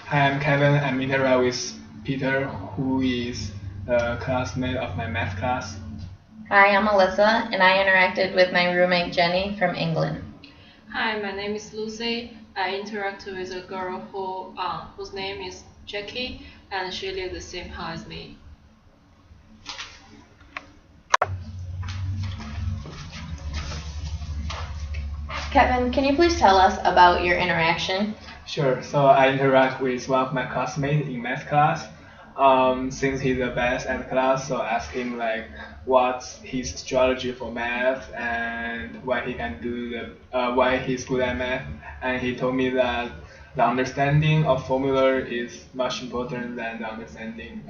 Hi, I'm Kevin. I'm interacting with Peter, who is a classmate of my math class. Hi, I'm Alyssa, and I interacted with my roommate Jenny from England. Hi, my name is Lucy. I interacted with a girl whose name is Jackie, and she lives the same house as me. Kevin, can you please tell us about your interaction? Sure. So I interact with one of my classmates in math class. Since he's the best at class, so I ask him like what's his strategy for math and why he can do why he's good at math. And he told me that the understanding of formula is much important than the understanding,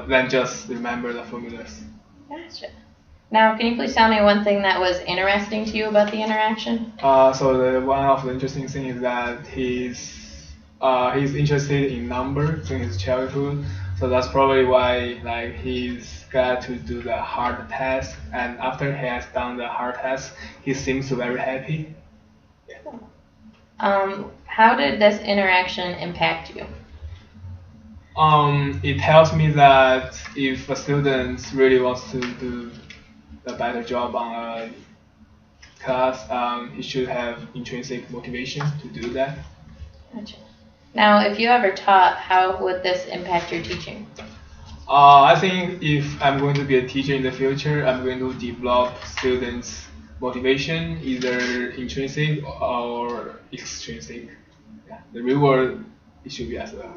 than just remember the formulas. Gotcha. Now, can you please tell me one thing that was interesting to you about the interaction? One of the interesting things is that he's interested in numbers in his childhood. So that's probably why like he's got to do the hard test, and after he has done the hard test, he seems very happy. How did this interaction impact you? It tells me that if a student really wants to do a better job on a class, he should have intrinsic motivation to do that. Gotcha. Now, if you ever taught, how would this impact your teaching? I think if I'm going to be a teacher in the future, I'm going to develop students' motivation, either intrinsic or extrinsic. Yeah, the reward it should be as well.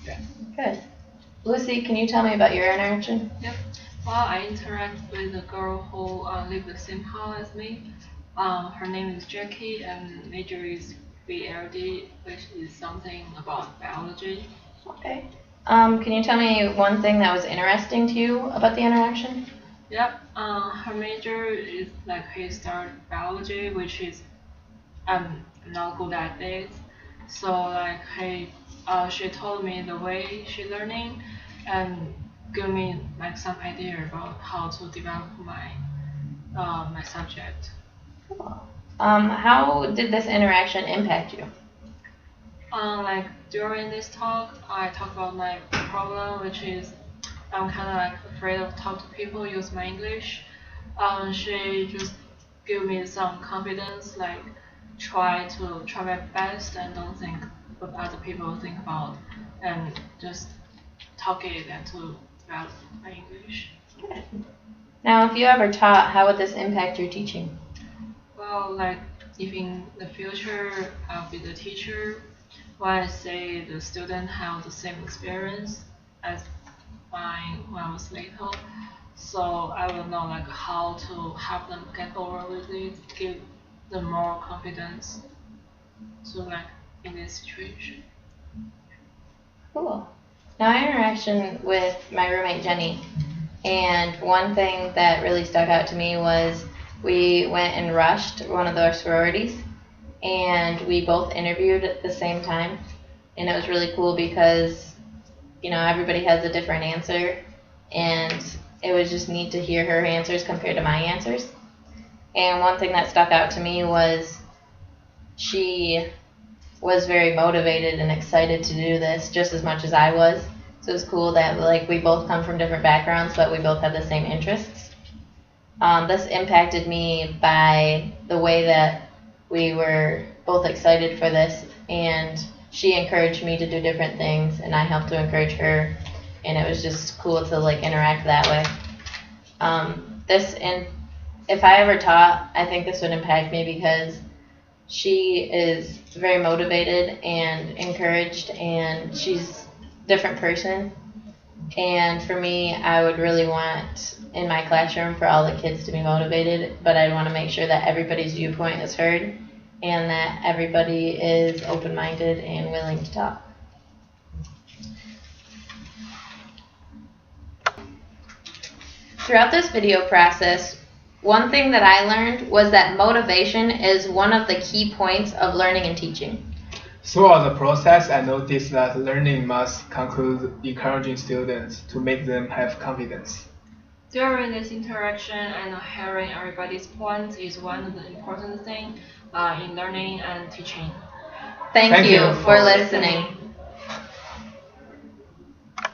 Yeah. Good. Lucy, can you tell me about your interaction? Yep. Well, I interact with a girl who lives the same house as me. Her name is Jackie, and major is BLD, which is something about biology. Okay. Can you tell me one thing that was interesting to you about the interaction? Yep. Her major is like historic biology, which is I'm not good at it. So like she told me the way she learning and give me like some idea about how to develop my subject. Cool. How did this interaction impact you? Like during this talk, I talk about my problem, which is I'm kind of like afraid of talk to people use my English. She just give me some confidence, like try my best and don't think what other people think about, and just talk it and to develop my English. Now, if you ever taught, how would this impact your teaching? Well, like if in the future I'll be the teacher, when I say the student have the same experience as mine when I was little, so I will know like how to help them get over with it, give them more confidence to like in this situation. Cool. Now, my interaction with my roommate Jenny, and one thing that really stuck out to me was we went and rushed one of our sororities, and we both interviewed at the same time, and it was really cool because everybody has a different answer, and it was just neat to hear her answers compared to my answers. And one thing that stuck out to me was she was very motivated and excited to do this just as much as I was. So it was cool that like we both come from different backgrounds, but we both had the same interests. This impacted me by the way that we were both excited for this, and she encouraged me to do different things, and I helped to encourage her, and it was just cool to like interact that way. If I ever taught, I think this would impact me because she is very motivated and encouraged, and she's a different person. And for me, I would really want in my classroom for all the kids to be motivated, but I'd want to make sure that everybody's viewpoint is heard and that everybody is open-minded and willing to talk. Throughout this video process, one thing that I learned was that motivation is one of the key points of learning and teaching. Throughout the process, I noticed that learning must conclude encouraging students to make them have confidence. During this interaction and hearing everybody's points is one of the important things in learning and teaching. Thank you for listening.